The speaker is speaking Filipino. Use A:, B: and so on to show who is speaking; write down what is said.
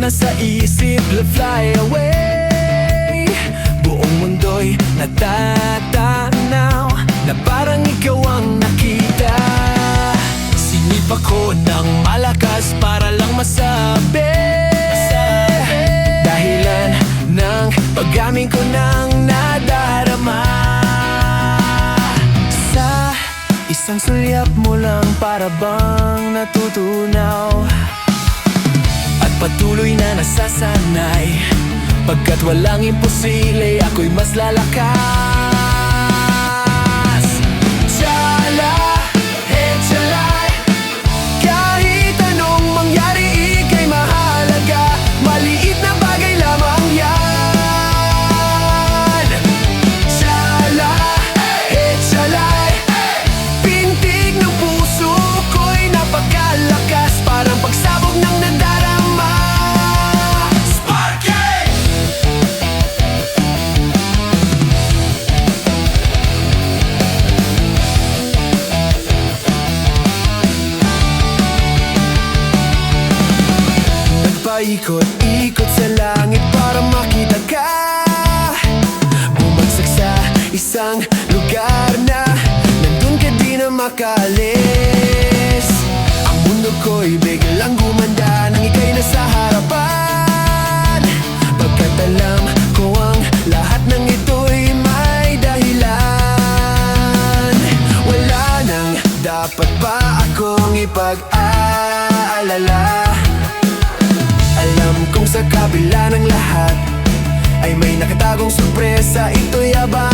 A: na sa isip, fly away. Buong mundo'y natatanaw na parang ikaw ang nakita. Sinip ako ng malakas para lang masabi dahilan ng pag-amin ko ng nadarama. Sa isang sulyap mo lang para bang natutunaw at patuloy na nasasanay. Pagkat walang imposible, ako'y mas lalakas. Tsala, hetsalay, kahit anong mangyari, ika'y mahalaga. Maliit na bagay lamang yan. Tsala, hetsalay, pintig ng puso ko'y napakalakas, parang pagsabog ng nadarama. Ikot-ikot sa langit para makita ka. Bumagsak sa isang lugar na nandun ka di na makalis. Ang mundo ko'y biglang gumanda nang ika'y nasa harapan. Pagkat alam ko ang lahat ng ito'y may dahilan. Wala nang dapat pa akong ipag-aalala. Alam kong sa kabila ng lahat ay may nakatagong sorpresa, ito'y abang.